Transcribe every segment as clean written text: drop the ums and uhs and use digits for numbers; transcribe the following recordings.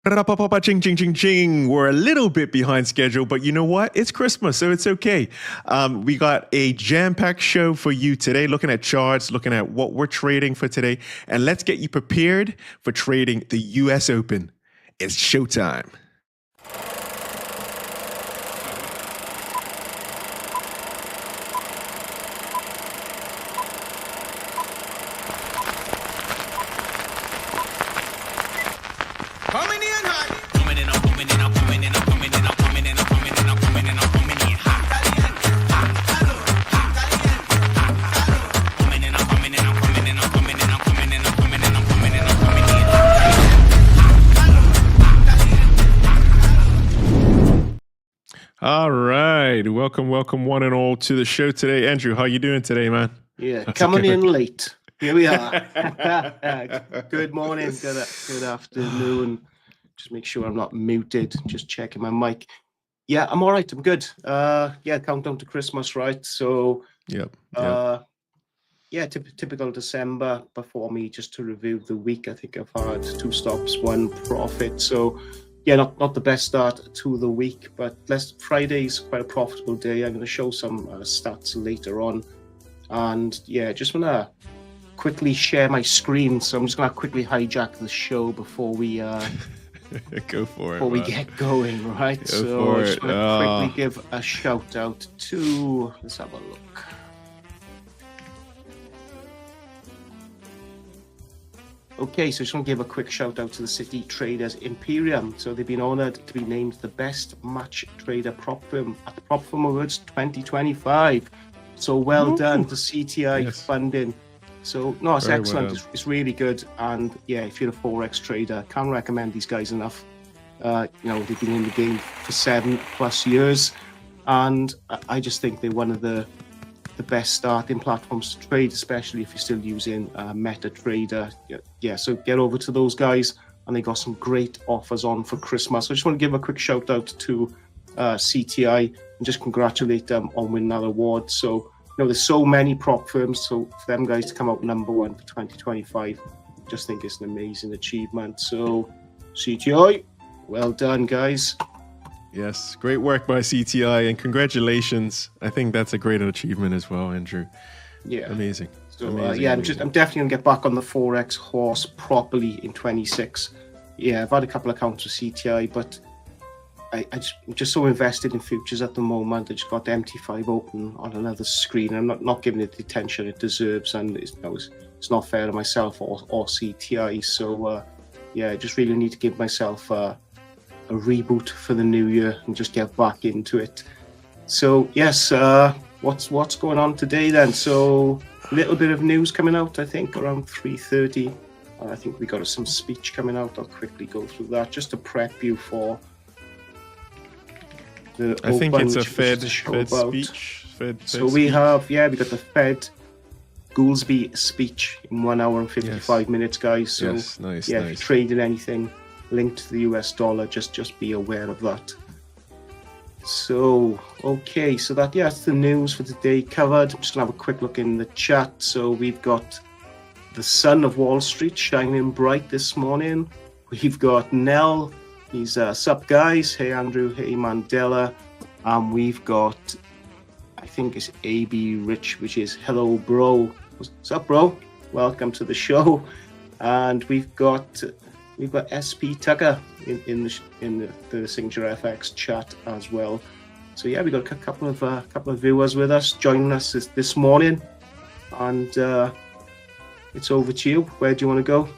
Ching, ching, ching, ching. We're a little bit behind schedule, but you know what? It's Christmas, so it's okay. We got a jam-packed show for you today, looking at charts, looking at what we're trading for today, and let's get you prepared for trading the US Open. It's showtime. All right. Welcome one and all to the show today. Andrew, how you doing today, man? Yeah, coming in late. Here we are. Good morning, good afternoon. Just make sure I'm not muted. Just checking my mic. Yeah, I'm all right. I'm good. Yeah, countdown to Christmas, right? So, Yep. Yeah, typical December. Before me, just to review the week, I think I've had 2 stops, 1 profit. So, yeah, not the best start to the week, but Friday's quite a profitable day. I'm going to show some stats later on. And yeah, just want to quickly share my screen. So I'm just going to quickly hijack the show before we go for it. Before we get going, right? So I just want to quickly give a shout out to, let's have a look. Okay, so I just want to give a quick shout out to the City Traders Imperium. So they've been honored to be named the best match trader prop firm at the Prop Firm Awards 2025. So well done to CTI funding. So no, it's very excellent. Well, it's really good. And yeah, if you're a Forex trader, can't recommend these guys enough. You know, they've been in the game for 7+ years. And I just think they're one of the best starting platforms to trade, especially if you're still using MetaTrader. Yeah, so get over to those guys, and they got some great offers on for Christmas. So I just want to give a quick shout out to CTI and just congratulate them on winning that award. So, you know, there's so many prop firms, so for them guys to come out #1 for 2025, I just think it's an amazing achievement. So CTI, well done, guys. Yes, great work by CTI, and congratulations. I think that's a great achievement as well, Andrew. Yeah, amazing. So amazing, yeah, amazing. I'm definitely gonna get back on the Forex horse properly in 26. Yeah, I've had a couple of accounts with CTI, but I'm just so invested in futures at the moment. I just got the MT5 open on another screen. I'm not giving it the attention it deserves, and it's not fair to myself or CTI. So yeah, I just really need to give myself a reboot for the new year and just get back into it. So yes, what's going on today then? So a little bit of news coming out, I think around 3:30. I think we got some speech coming out. I'll quickly go through that just to prep you for the I think it's a Fed speech. Fed so we got the Fed Goolsby speech in 1 hour and 55 minutes, guys. So yes, nice. If you're trading anything linked to the US dollar, just be aware of that. So okay, so that's the news for today covered. I'm just gonna have a quick look in the chat. So we've got the son of Wall Street shining bright this morning. We've got Nell. He's sup guys. Hey Andrew. Hey Mandela. We've got, I think it's AB Rich, which is hello bro. What's up, bro? Welcome to the show. And we've got SP Tucker in the Signature FX chat as well. So yeah, we got a couple of viewers with us joining us this morning, and it's over to you. Where do you want to go?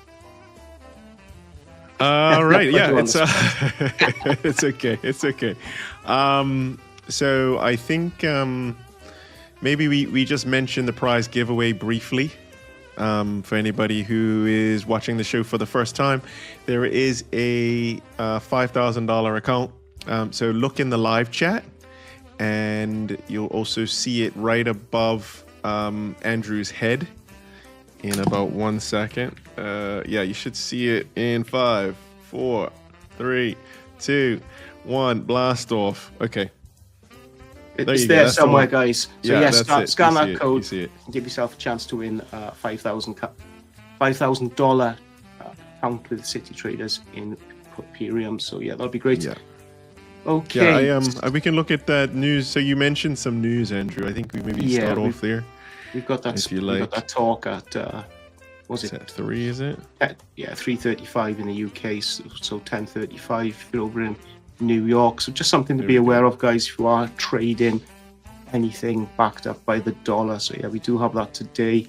Right, yeah, it's okay. So I think maybe we just mentioned the prize giveaway briefly. For anybody who is watching the show for the first time, there is a $5,000 account. So look in the live chat, and you'll also see it right above Andrew's head in about 1 second. Yeah, you should see it in 5, 4, 3, 2, 1. Blast off. Okay. It's there somewhere, guys. So yeah, scan that code and give yourself a chance to win $5,000 account with City Traders in Imperium. So yeah, that'll be great. Yeah. Okay. Yeah, we can look at that news. So you mentioned some news, Andrew. I think we maybe start off there. We've got that. If you We've like. got that talk at was it at 3? Is it? Yeah, 3:35 in the UK. So 10:35 if you're over in New York. So just something to be aware of, guys, if you are trading anything backed up by the dollar. So yeah, we do have that today.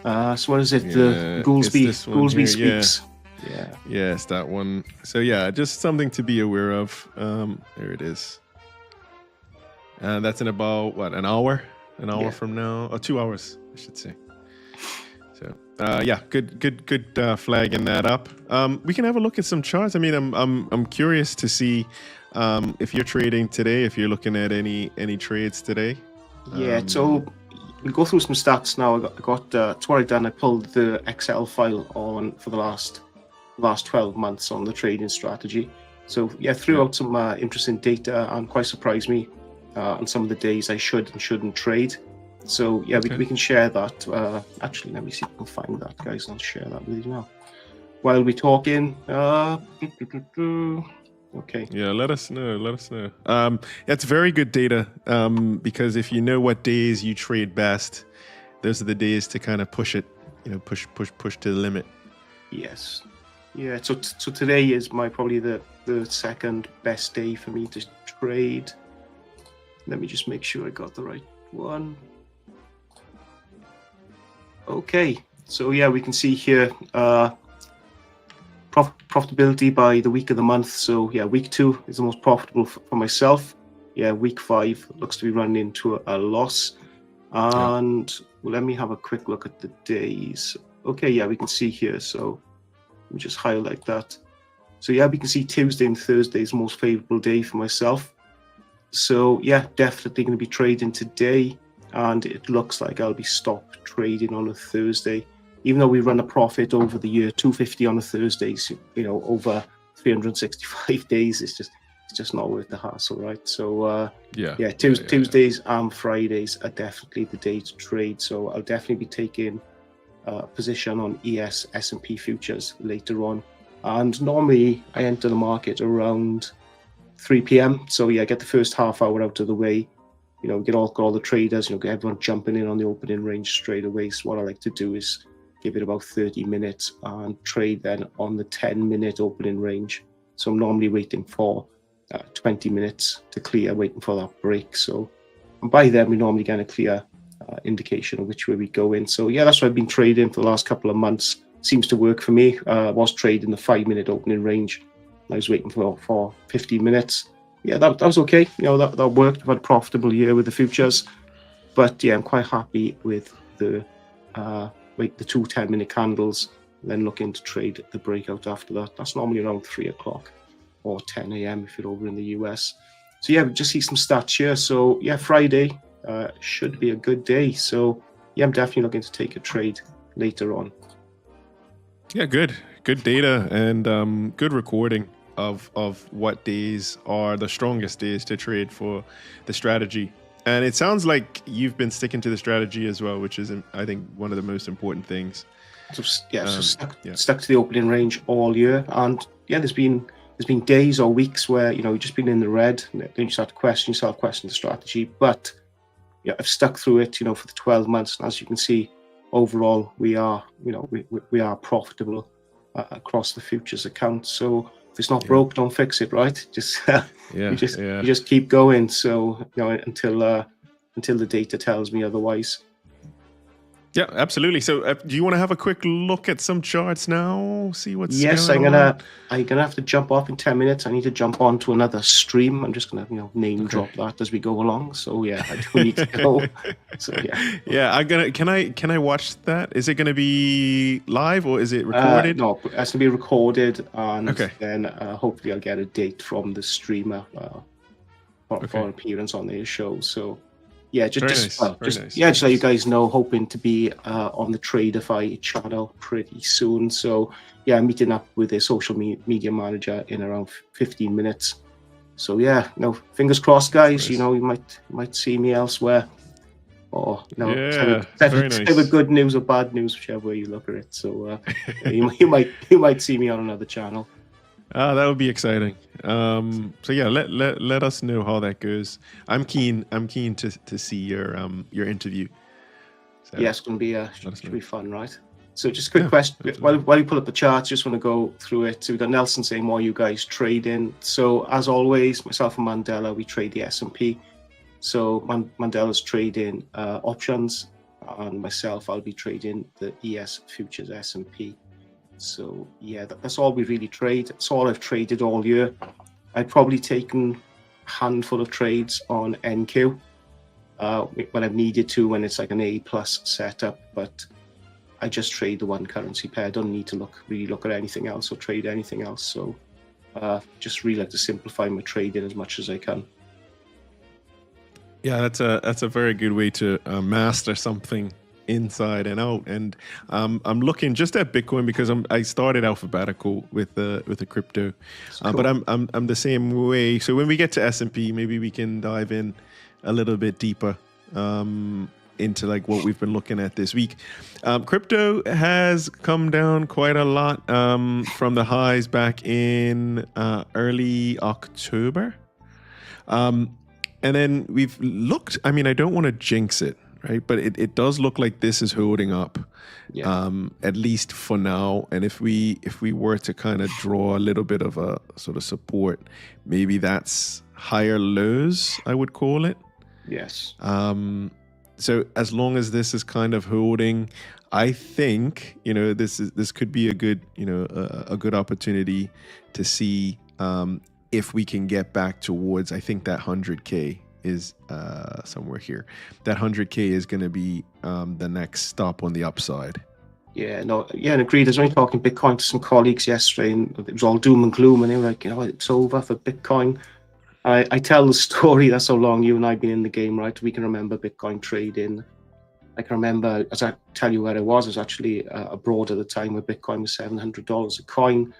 So what is it? The Goolsby speaks. Yeah. Yes, that one. So yeah, just something to be aware of. There it is. That's in about what, an hour? An hour from now, or 2 hours, I should say. So yeah, good flagging that up. We can have a look at some charts. I mean, I'm curious to see if you're trading today, if you're looking at any trades today. Yeah, so we'll go through some stats now. I got that's what I've done. I pulled the Excel file on for the last 12 months on the trading strategy. So yeah, threw out some interesting data and quite surprised me on some of the days I should and shouldn't trade. So yeah, we can share that. Actually, let me see if I can find that, guys. I'll share that with you now. While we're talking, okay. Yeah, let us know. That's very good data because if you know what days you trade best, those are the days to kind of push it, push to the limit. Yes. Yeah, so today is probably the second best day for me to trade. Let me just make sure I got the right one. Okay, so yeah, we can see here profitability by the week of the month. So yeah, week 2 is the most profitable for myself. Yeah, week 5 looks to be running into a loss. And let me have a quick look at the days. Okay, yeah, we can see here. So let me just highlight that. So yeah, we can see Tuesday and Thursday is the most favorable day for myself. So yeah, definitely going to be trading today. And it looks like I'll be stopped trading on a Thursday. Even though we run a profit over the year, 250 on a Thursday, over 365 days, it's just not worth the hassle, right? So Tuesdays and Fridays are definitely the day to trade. So I'll definitely be taking a position on S&P futures later on. And normally I enter the market around 3 p.m. So yeah, get the first half hour out of the way. Get all the traders, get everyone jumping in on the opening range straight away. So what I like to do is give it about 30 minutes and trade then on the 10-minute opening range. So I'm normally waiting for 20 minutes to clear, waiting for that break. So and by then we normally get a clear indication of which way we go in. So yeah, that's what I've been trading for the last couple of months. Seems to work for me. I was trading the 5-minute opening range. I was waiting for 15 minutes. Yeah, that was okay. That worked. I've had a profitable year with the futures. But yeah, I'm quite happy with the 2 10-minute candles, then looking to trade the breakout after that. That's normally around 3 o'clock or 10 a.m. if you're over in the US. So yeah, we just see some stats here. So yeah, Friday should be a good day. So yeah, I'm definitely looking to take a trade later on. Yeah, good data and good recording of what days are the strongest days to trade for the strategy. And it sounds like you've been sticking to the strategy as well, which is, I think, one of the most important things. So stuck to the opening range all year. And yeah, there's been days or weeks where you've just been in the red, and then you start to question the strategy. But yeah, I've stuck through it, for the 12 months. And as you can see, overall we are profitable across the futures account. So if it's not broke, don't fix it, right? You just keep going. So until the data tells me otherwise. Yeah, absolutely. So do you want to have a quick look at some charts now? See what's going on? I'm gonna have to jump off in 10 minutes. I need to jump on to another stream. I'm just gonna name drop that as we go along. So yeah, I do need to go. So yeah. Yeah, can I watch that? Is it gonna be live or is it recorded? No, it has to be recorded, and then hopefully I'll get a date from the streamer for an appearance on their show. So yeah, just to let you guys know, hoping to be on the Tradeify channel pretty soon. So yeah, I'm meeting up with a social media manager in around 15 minutes. So yeah, fingers crossed, guys. You might see me elsewhere, or either good news or bad news, whichever way you look at it. So you might see me on another channel. That would be exciting. So yeah, let us know how that goes. I'm keen to see your interview. So Yeah, it's going to be let us should know. be fun, right? So just a quick Yeah, question absolutely. while you pull up the charts, just want to go through it. So we've got Nelson saying, "What are you guys trading?" So as always, myself and Mandela, we trade the S&P. So Mandela's trading options, and myself, I'll be trading the ES futures S&P. So yeah, that's all we really trade. It's all I've traded all year. I've probably taken a handful of trades on NQ when I've needed to, when it's like an A plus setup, but I just trade the one currency pair. I don't need to really look at anything else or trade anything else. So just really like to simplify my trading as much as I can. Yeah, that's a very good way to master something inside and out. And I'm looking just at Bitcoin because I started alphabetical with the crypto, Cool. but I'm the same way. So when we get to S&P, maybe we can dive in a little bit deeper into like what we've been looking at this week. Crypto has come down quite a lot from the highs back in early October. And then we've looked, I mean, I don't want to jinx it, right? But it does look like this is holding up, Yeah. at least for now. And if we were to kind of draw a little bit of a sort of support, maybe that's higher lows, I would call it. Yes. So as long as this is kind of holding, I think, this could be a good, a good opportunity to see if we can get back towards, I think that 100K is somewhere here. That 100K is going to be the next stop on the upside. Yeah, no, yeah, and agreed. I was only talking Bitcoin to some colleagues yesterday, and it was all doom and gloom, and they were like, it's over for Bitcoin. I tell the story, that's how long you and I have been in the game, right? We can remember Bitcoin trading. I can remember, as I tell you where I was actually abroad at the time where Bitcoin was $700 a coin.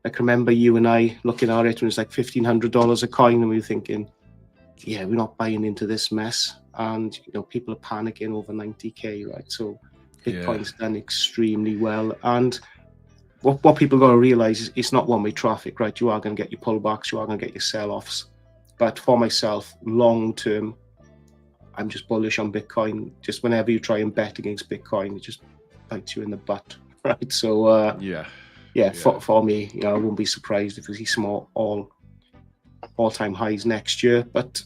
I can remember you and I looking at it when it was like $1,500 a coin, and we were thinking, yeah, we're not buying into this mess. And, people are panicking over 90K, right? So Bitcoin's done extremely well. And what people got to realize is it's not one-way traffic, right? You are going to get your pullbacks, you are going to get your sell-offs. But for myself, long term, I'm just bullish on Bitcoin. Just whenever you try and bet against Bitcoin, it just bites you in the butt, right? So for me, I won't be surprised if we see some all-time highs next year. But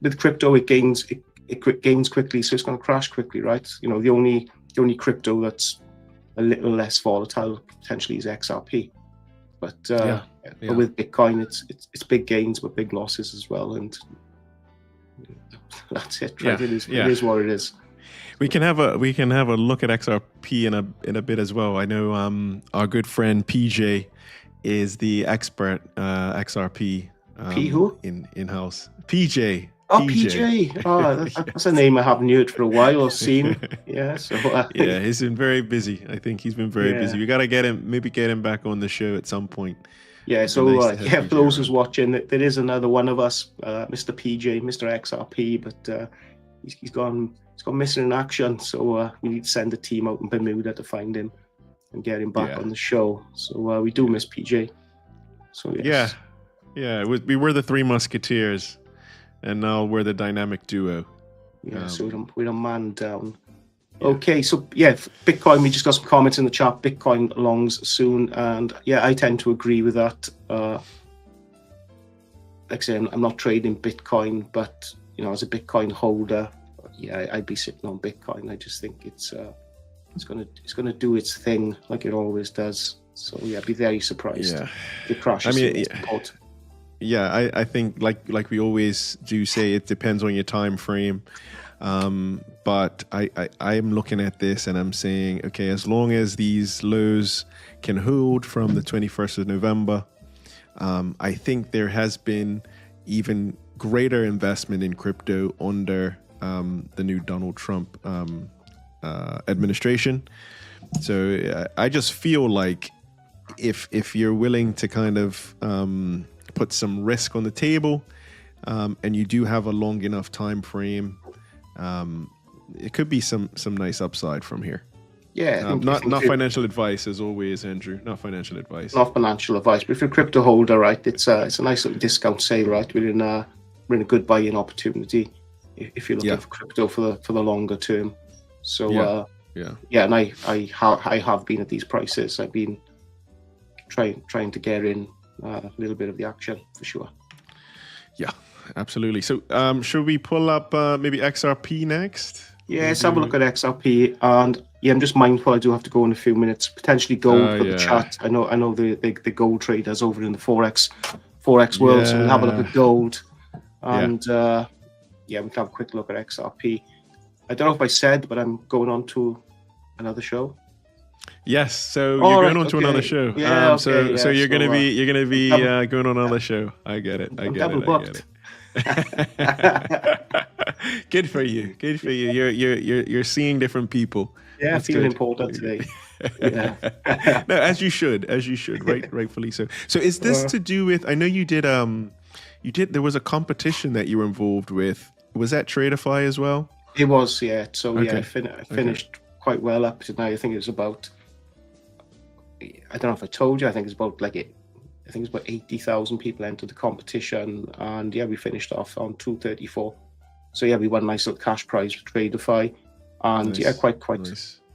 with crypto, it gains quickly, so it's going to crash quickly, right? The only crypto that's a little less volatile potentially is XRP. But with Bitcoin, it's big gains but big losses as well, and that's it. Right? It is what it is. We can have a look at XRP in a bit as well. I know our good friend PJ is the expert XRP. P who? In house. PJ. Oh, PJ. Oh, that's a name I haven't heard for a while or seen. Yeah. So yeah, he's been very busy. I think he's been very busy. We got to get him back on the show at some point. Yeah. So for those who's watching, there is another one of us, Mr. PJ, Mr. XRP, but he's gone missing in action. So we need to send a team out in Bermuda to find him and get him back on the show. So we do miss PJ. So yes. Yeah. We were the Three Musketeers. And now we're the dynamic duo. Yeah, so we're a man down. Yeah. Okay, so Bitcoin, we just got some comments in the chat. Bitcoin longs soon. And I tend to agree with that. Like I say, I'm not trading Bitcoin, but, as a Bitcoin holder, I'd be sitting on Bitcoin. I just think it's gonna do its thing like it always does. So, I'd be very surprised if it crashes. I think like we always do say, it depends on your time frame. But I am looking at this and I'm saying, okay, as long as these lows can hold from the 21st of November, I think there has been even greater investment in crypto under the new Donald Trump administration. So I just feel like if you're willing to kind of put some risk on the table, and you do have a long enough time frame, it could be some nice upside from here. Yeah, Not financial advice as always, Andrew. Not financial advice. not financial advice, but if you're a crypto holder, right, it's a nice little discount sale, right? We're in a good buying opportunity if you're looking for crypto for the longer term. So and I have been at these prices. I've been trying to get in a little bit of the action for sure. Yeah, absolutely. So should we pull up maybe XRP next? Yeah, let's have a look at XRP, and I'm just mindful I do have to go in a few minutes. Potentially gold for the chat. I know the gold traders over in the Forex world, so we'll have a look at gold, and we can have a quick look at XRP. I don't know if I said, but I'm going on to another show. Yes, so you're going on to another show. Yeah, so you're gonna be going on another show. I get it. I'm double booked. Good for you. You're seeing different people. Yeah, I feel important today. Yeah. No, as you should, rightfully so. So is this to do with? I know you did. There was a competition that you were involved with. Was that Tradeify as well? It was, yeah. So I finished quite well up to now. I think it was about. I don't know if I told you. I think it's about I think it's about 80,000 people entered the competition, and we finished off on 234. So we won a nice little cash prize for Tradeify, and nice.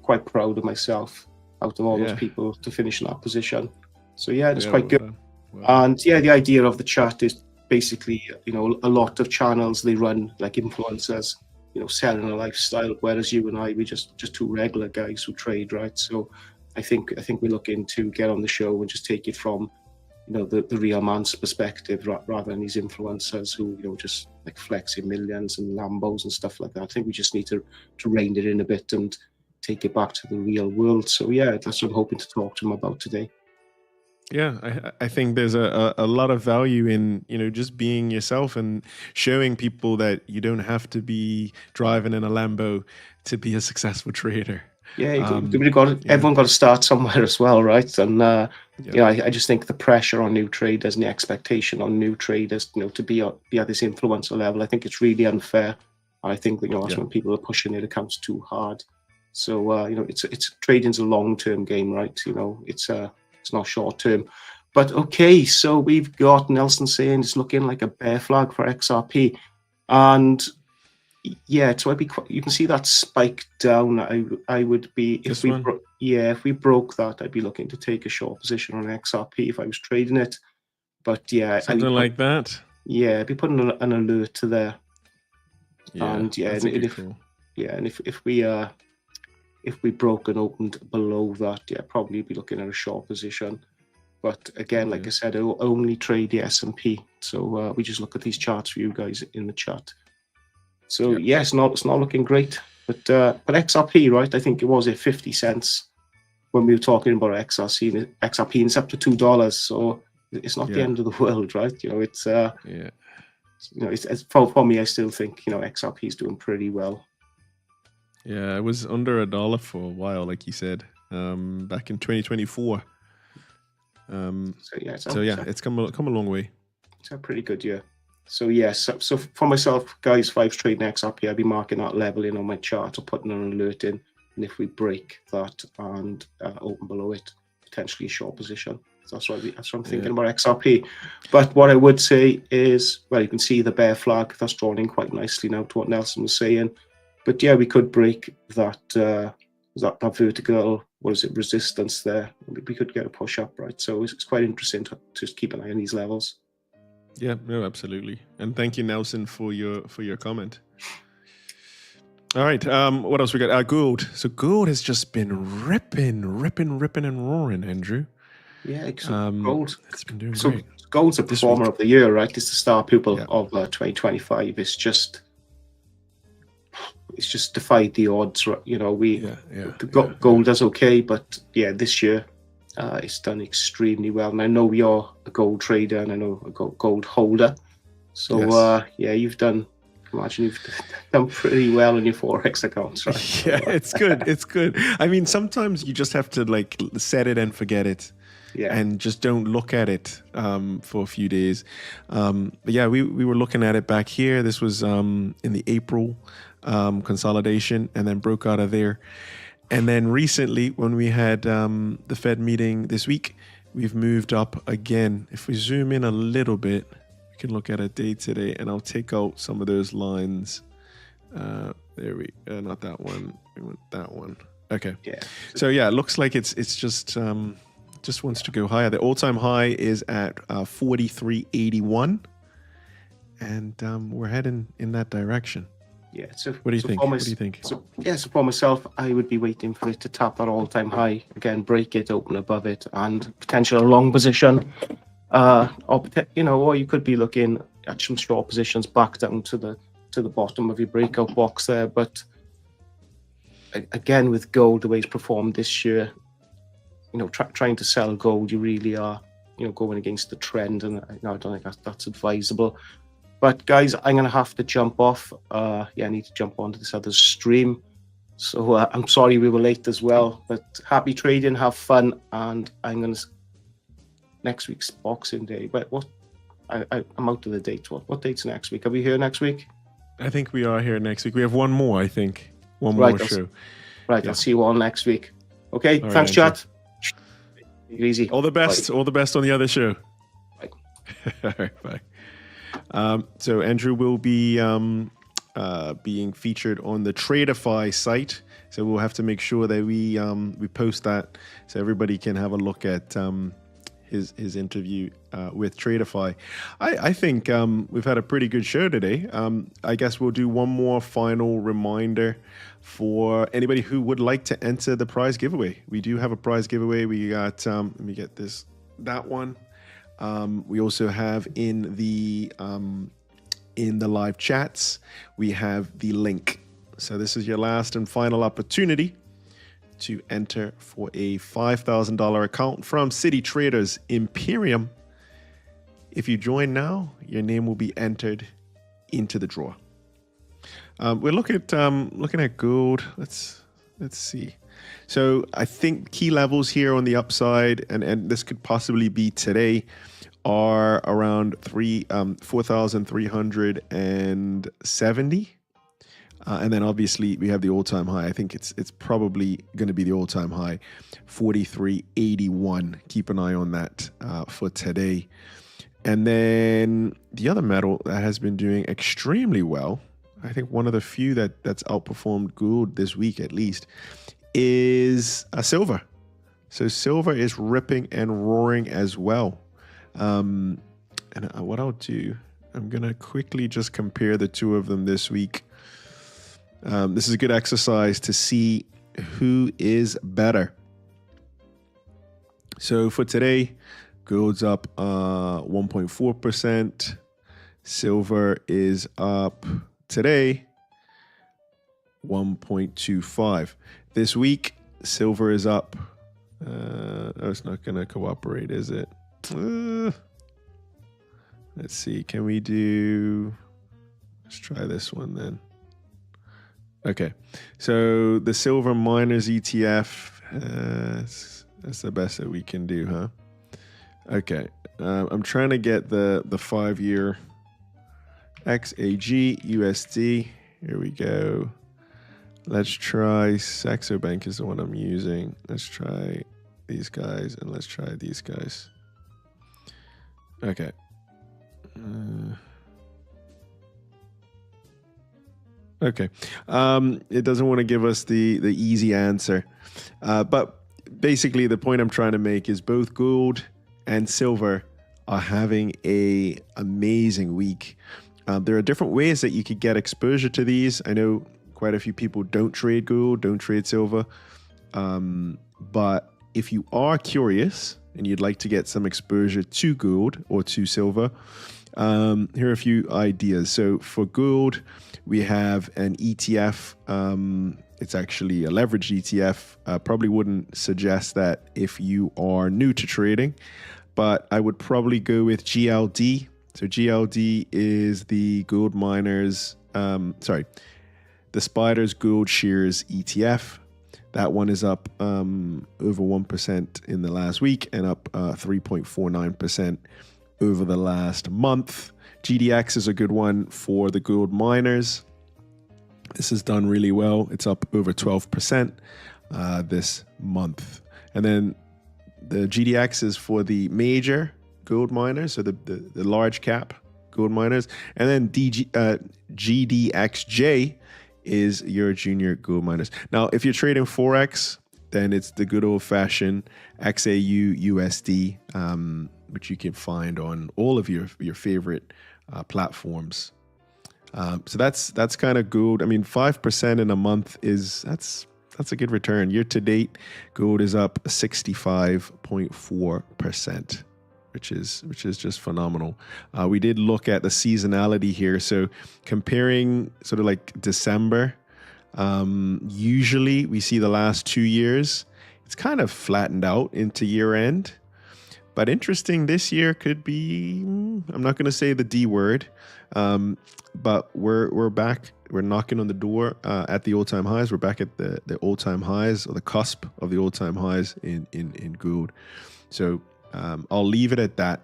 Quite proud of myself out of all those people to finish in that position. So it's quite good. Well. And the idea of the chat is basically a lot of channels, they run like influencers, selling a lifestyle, whereas you and I, we just two regular guys who trade, right? So I think we're looking to get on the show and just take it from the real man's perspective rather than these influencers who just like flexing millions and Lambos and stuff like that. I think we just need to rein it in a bit and take it back to the real world. So that's what I'm hoping to talk to him about today. Yeah, I think there's a lot of value in just being yourself and showing people that you don't have to be driving in a Lambo to be a successful trader. Everyone got to start somewhere as well, right? And I just think the pressure on new traders and the expectation on new traders, to be at this influencer level, I think it's really unfair. And I think that that's when people are pushing their accounts too hard. So it's trading's a long-term game, right? It's not short-term. But okay, so we've got Nelson saying it's looking like a bear flag for XRP, and so you can see that spike down. I would be if we broke that, I'd be looking to take a short position on XRP if I was trading it. But something like that. Yeah, I'd be putting an alert to there. Yeah, and cool. And if we broke and opened below that, probably be looking at a short position. But again, like I said, I'll only trade the S&P. So we just look at these charts for you guys in the chat. So it's not looking great, but XRP, right? I think it was at 50 cents when we were talking about XRP, and it's up to $2. So it's not the end of the world, right? It's it's for me. I still think XRP is doing pretty well. Yeah, it was under $1 for a while, like you said, back in 2024. It's come a long way. It's a pretty good year. So so for myself, guys, if I was trading XRP, I'd be marking that level in on my chart or putting an alert in. And if we break that and open below it, potentially a short position. So that's what I'm thinking about XRP. But what I would say is, you can see the bear flag that's drawn in quite nicely now to what Nelson was saying. But we could break that that vertical, resistance there. We could get a push up, right? So it's quite interesting to just keep an eye on these levels. Yeah, no, absolutely. And thank you, Nelson, for your comment. All right, what else we got? Gold. So gold has just been ripping and roaring, Andrew. Yeah, gold. It's been doing great. Gold's a performer of the year, right? It's the star pupil of 2025. It's just defied the odds, right? Gold does okay, but this year it's done extremely well. And I know you're a gold trader, and I know a gold holder. So you've done pretty well in your Forex accounts, right? Yeah, it's good. It's good. I mean, sometimes you just have to set it and forget it. Yeah. And just don't look at it for a few days. But we were looking at it back here. This was in the April consolidation, and then broke out of there. And then recently, when we had the Fed meeting this week, we've moved up again. If we zoom in a little bit, we can look at a day today, and I'll take out some of those lines. Not that one. We want that one. Okay. Yeah. So yeah, it looks like it's just wants to go higher. The all-time high is at 43.81, and we're heading in that direction. Yeah. So what do you think? What do you think? So for myself, I would be waiting for it to tap that all-time high again, break it, open above it, and potential long position. Or you could be looking at some short positions back down to the bottom of your breakout box there. But again, with gold, the way it's performed this year, trying to sell gold, you really are, going against the trend, and I don't think that's advisable. But guys, I'm going to have to jump off. I need to jump onto this other stream. So I'm sorry we were late as well, but happy trading, have fun, and I'm going to next week's Boxing Day. But I'm out of the date. What date's next week? Are we here next week? I think we are here next week. We have one more, I think. One more show. Right, yeah. I'll see you all next week. Okay, all thanks, right, chat. Take it easy. All the best. Bye. All the best on the other show. Bye. All right, bye. So Andrew will be being featured on the Traderify site. So we'll have to make sure that we post that so everybody can have a look at his interview with Traderify. I think we've had a pretty good show today. I guess we'll do one more final reminder for anybody who would like to enter the prize giveaway. We do have a prize giveaway. We got, let me get that one. We also have in the live chats, we have the link. So this is your last and final opportunity to enter for a $5,000 account from City Traders Imperium. If you join now, your name will be entered into the draw. We're looking at gold. Let's see. So I think key levels here on the upside, and this could possibly be today, are around 4,370. And then obviously we have the all-time high. I think it's probably going to be the all-time high, 43.81. Keep an eye on that for today. And then the other metal that has been doing extremely well, I think one of the few that's outperformed gold this week at least, is silver. So silver is ripping and roaring as well. And what I'll do, I'm going to quickly just compare the two of them this week. This is a good exercise to see who is better. So for today, gold's up 1.4%. Silver is up today 1.25. This week, silver is up. It's not going to cooperate, is it? Let's see. Can we do... Let's try this one then. Okay, so the silver miners ETF, that's the best that we can do, huh? Okay, I'm trying to get the 5-year XAG USD. Here we go. Let's try Saxo Bank is the one I'm using. Let's try these guys, and let's try these guys. Okay. Okay. It doesn't want to give us the easy answer. But basically the point I'm trying to make is both gold and silver are having a amazing week. There are different ways that you could get exposure to these. I know quite a few people don't trade gold, don't trade silver. But if you are curious and you'd like to get some exposure to gold or to silver, here are a few ideas. So for gold, we have an ETF. It's actually a leveraged ETF. Probably wouldn't suggest that if you are new to trading, but I would probably go with GLD. So GLD is the gold miners, the Spiders Gold Shares ETF. That one is up over 1% in the last week and up 3.49% over the last month. GDX is a good one for the gold miners. This has done really well. It's up over 12%. this month. And then the GDX is for the major gold miners, so the large cap gold miners. And then GDXJ is your junior gold miners. Now, if you're trading Forex, then it's the good old fashioned XAU USD, which you can find on all of your favorite platforms. So that's kind of good. I mean, 5% in a month that's a good return. Year to date, gold is up 65.4%, which is just phenomenal. We did look at the seasonality here. So comparing sort of like December, usually we see the last 2 years, it's kind of flattened out into year end. But interesting, this year could be, I'm not going to say the D word, but we're back. We're knocking on the door at the all-time highs. We're back at the all-time highs, or the cusp of the all-time highs in gold. So I'll leave it at that.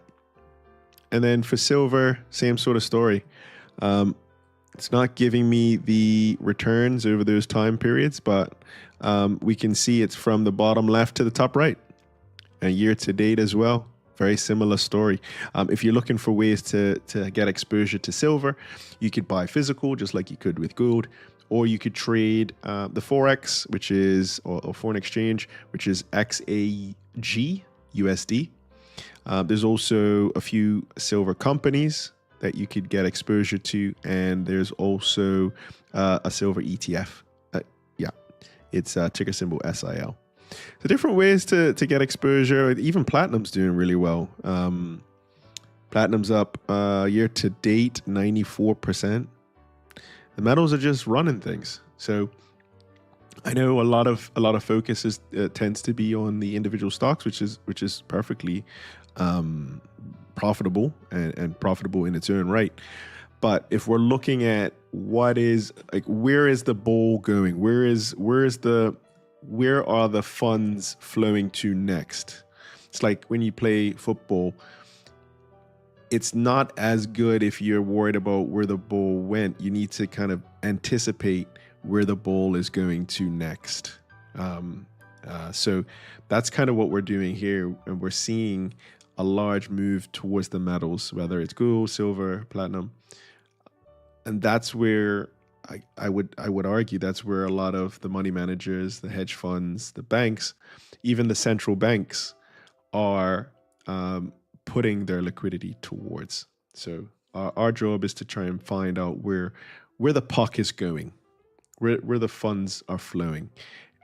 And then for silver, same sort of story. It's not giving me the returns over those time periods, but we can see it's from the bottom left to the top right. And year to date as well, very similar story. If you're looking for ways to get exposure to silver, you could buy physical just like you could with gold, or you could trade the Forex, which is, or foreign exchange, which is XAG USD. There's also a few silver companies that you could get exposure to, and there's also a silver ETF. It's ticker symbol SIL. So different ways to get exposure. Even platinum's doing really well. Platinum's up year to date 94%. The metals are just running things. So I know a lot of focus tends to be on the individual stocks, which is perfectly profitable and profitable in its own right. But if we're looking at what is like, where is the ball going? Where are the funds flowing to next? It's like when you play football, it's not as good if you're worried about where the ball went. You need to kind of anticipate where the ball is going to next. So that's kind of what we're doing here. And we're seeing a large move towards the metals, whether it's gold, silver, platinum. And that's where I would argue that's where a lot of the money managers, the hedge funds, the banks, even the central banks are putting their liquidity towards. So our job is to try and find out where the puck is going, where the funds are flowing,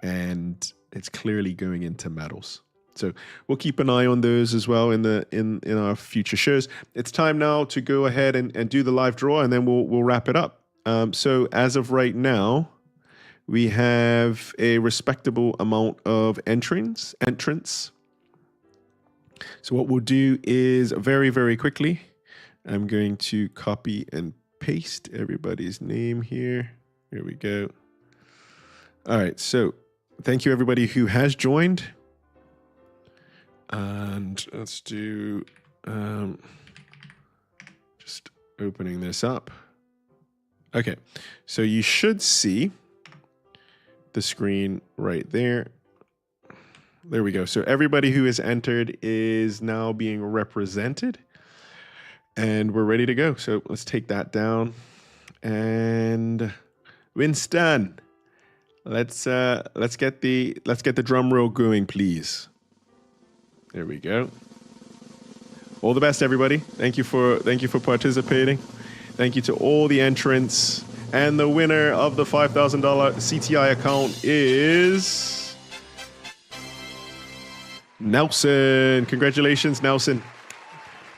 and it's clearly going into metals. So we'll keep an eye on those as well in our future shows. It's time now to go ahead and do the live draw, and then we'll wrap it up. So as of right now, we have a respectable amount of entrants. So what we'll do is very, very quickly, I'm going to copy and paste everybody's name here. Here we go. All right. So thank you everybody who has joined. And let's do just opening this up. Okay, so you should see the screen right there. There we go. So everybody who is entered is now being represented, and we're ready to go. So let's take that down. And Winston, let's get the drum roll going, please. There we go. All the best, everybody. Thank you for participating. Thank you to all the entrants. And the winner of the $5,000 CTI account is Nelson. Congratulations, Nelson.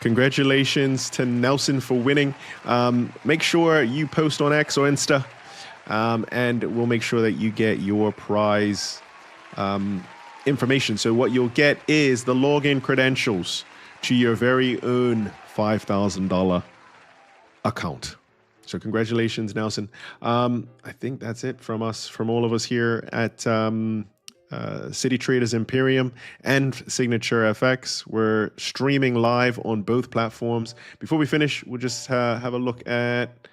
Congratulations to Nelson for winning. Make sure you post on X or Insta, and we'll make sure that you get your prize information. So what you'll get is the login credentials to your very own $5,000 account. So congratulations, Nelson. I think that's it from all of us here at City Traders Imperium and Signature FX. We're streaming live on both platforms. Before we finish, we'll just have a look at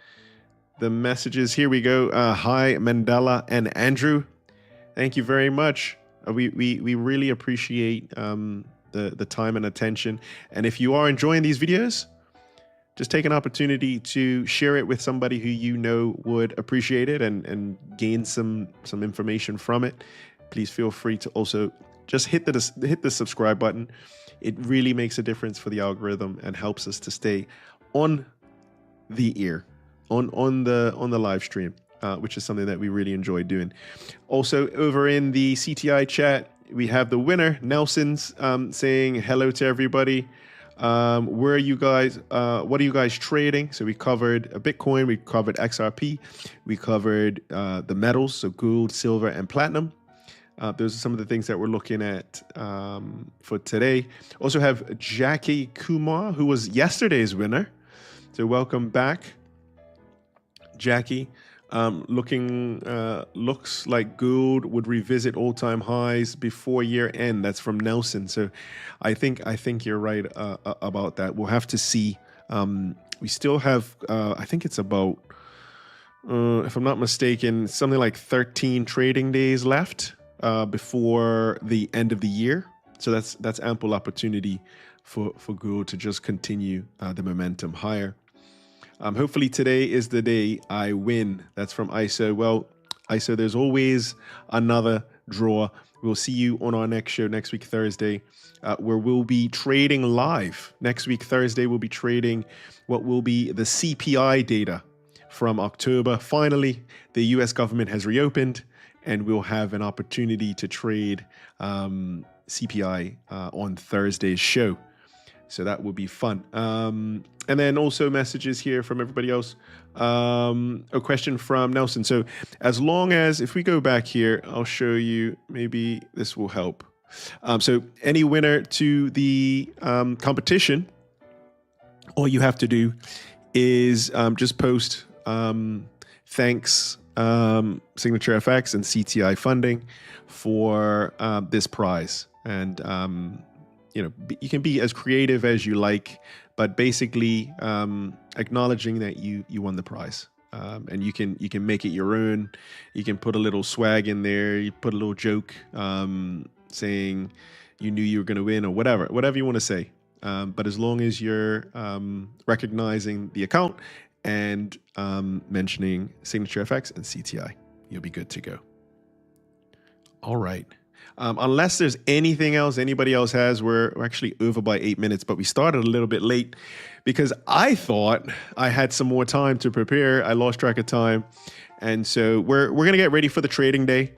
the messages. Here we go. Hi, Mandela and Andrew. Thank you very much. We really appreciate the time and attention. And if you are enjoying these videos, just take an opportunity to share it with somebody who you know would appreciate it and gain some information from it. Please feel free to also just hit the subscribe button. It really makes a difference for the algorithm and helps us to stay on the ear, on the live stream, which is something that we really enjoy doing. Also, over in the CTI chat, we have the winner, Nelson's, saying hello to everybody. Where are you guys? What are you guys trading? So we covered Bitcoin, we covered XRP, we covered the metals, so gold, silver, and platinum. Those are some of the things that we're looking at for today. Also have Jackie Kumar, who was yesterday's winner. So welcome back, Jackie. Looks like gold would revisit all-time highs before year end. That's from Nelson. So I think you're right about that. We'll have to see. We still have I think it's about if I'm not mistaken, something like 13 trading days left before the end of the year. So that's ample opportunity for gold to just continue the momentum higher. Hopefully today is the day I win. That's from ISO. Well, ISO, there's always another draw. We'll see you on our next show next week, Thursday, where we'll be trading live. Next week, Thursday, we'll be trading what will be the CPI data from October. Finally, the US government has reopened, and we'll have an opportunity to trade CPI on Thursday's show. So that will be fun. And then also messages here from everybody else. A question from Nelson. So as long as, if we go back here, I'll show you, maybe this will help. So any winner to the competition, all you have to do is just post thanks Signature FX and CTI funding for this prize. And you can be as creative as you like, but basically acknowledging that you won the prize, and you can make it your own. You can put a little swag in there. You put a little joke saying you knew you were going to win, or whatever you want to say. But as long as you're recognizing the account and mentioning Signature FX and CTI, you'll be good to go. All right. Unless there's anything else anybody else has, we're actually over by 8 minutes, but we started a little bit late because I thought I had some more time to prepare. I lost track of time. And so we're going to get ready for the trading day,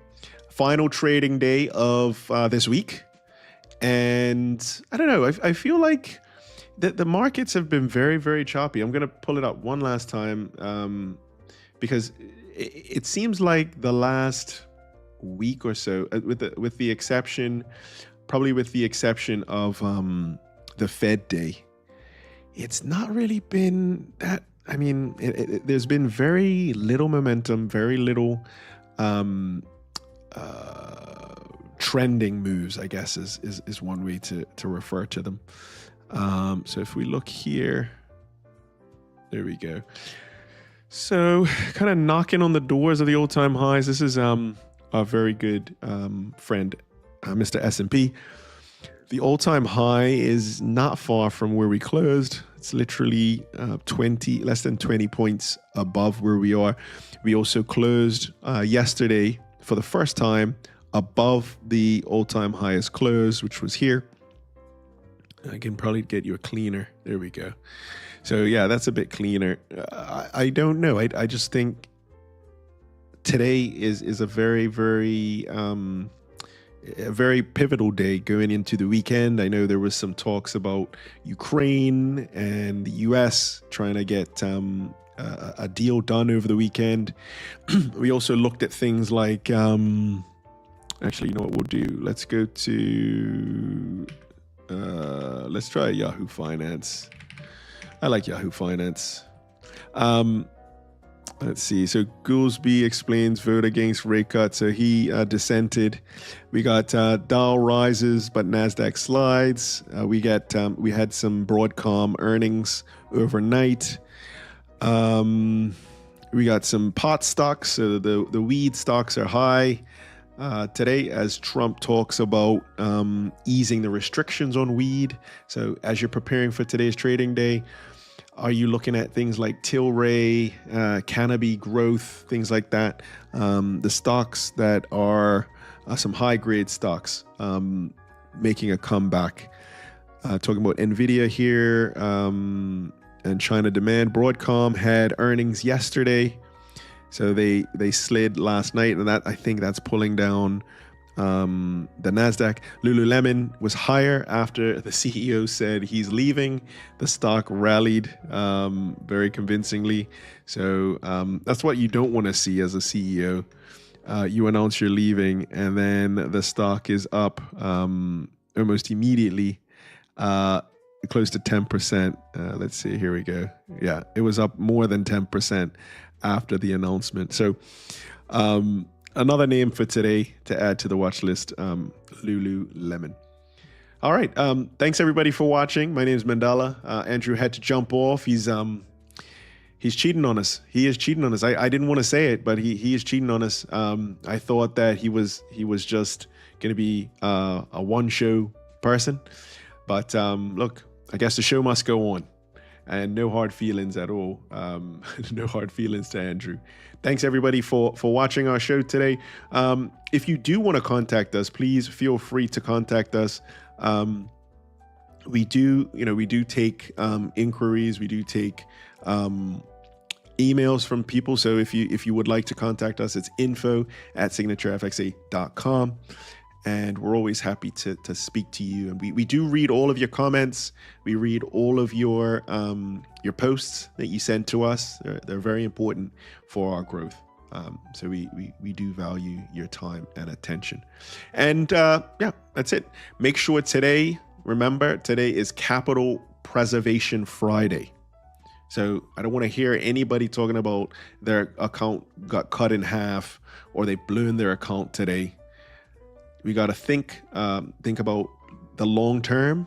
final trading day of this week. And I don't know, I feel like the markets have been very, very choppy. I'm going to pull it up one last time because it seems like the last week or so, with the exception of the Fed day, it's not really been that. I mean, there's been very little momentum, very little trending moves, I guess is one way to refer to them. So if we look here, there we go. So kind of knocking on the doors of the all-time highs. This is our very good friend, Mr. S&P. The all-time high is not far from where we closed. It's literally less than 20 points above where we are. We also closed yesterday for the first time above the all-time highest close, which was here. I can probably get you a cleaner. There we go. So yeah, that's a bit cleaner. I don't know. I just think today is a very, very pivotal day going into the weekend. I know there was some talks about Ukraine and the US trying to get a deal done over the weekend. We also looked at things like, actually, you know what we'll do? Let's go to, let's try Yahoo Finance. I like Yahoo Finance. Let's see. So Goolsby explains vote against rate cut. So he dissented. We got Dow rises, but Nasdaq slides. We had some Broadcom earnings overnight. We got some pot stocks. So the weed stocks are high. today as Trump talks about easing the restrictions on weed. So as you're preparing for today's trading day, are you looking at things like Tilray, cannabis growth, things like that? The stocks that are some high grade stocks making a comeback. Talking about Nvidia here and China demand. Broadcom had earnings yesterday, so they slid last night, and I think that's pulling down the Nasdaq. Lululemon was higher after the CEO said he's leaving. The stock rallied very convincingly. So that's what you don't want to see as a CEO. You announce you're leaving, and then the stock is up almost immediately, close to 10%. Let's see, here we go. Yeah, it was up more than 10% after the announcement. So another name for today to add to the watch list, Lululemon. All right. Thanks everybody for watching. My name is Mandela. Andrew had to jump off. He's cheating on us. He is cheating on us. I didn't want to say it, but he is cheating on us. I thought that he was just going to be a one show person, but look, I guess the show must go on, and no hard feelings at all. No hard feelings to Andrew. Thanks everybody for watching our show today. If you do want to contact us, please feel free to contact us. We do take inquiries. We do take emails from people. So if you would like to contact us, it's info@signaturefxa.com. And we're always happy to speak to you. And we do read all of your comments. We read all of your posts that you send to us. They're very important for our growth. So we do value your time and attention. And yeah, that's it. Make sure remember, today is Capital Preservation Friday. So I don't want to hear anybody talking about their account got cut in half or they blew in their account today. We got to think about the long term,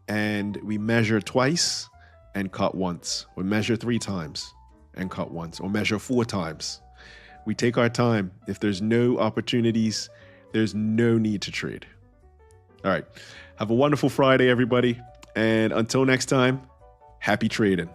and we measure twice and cut once. We measure 3 times and cut once, or measure 4 times. We take our time. If there's no opportunities, there's no need to trade. All right. Have a wonderful Friday, everybody. And until next time, happy trading.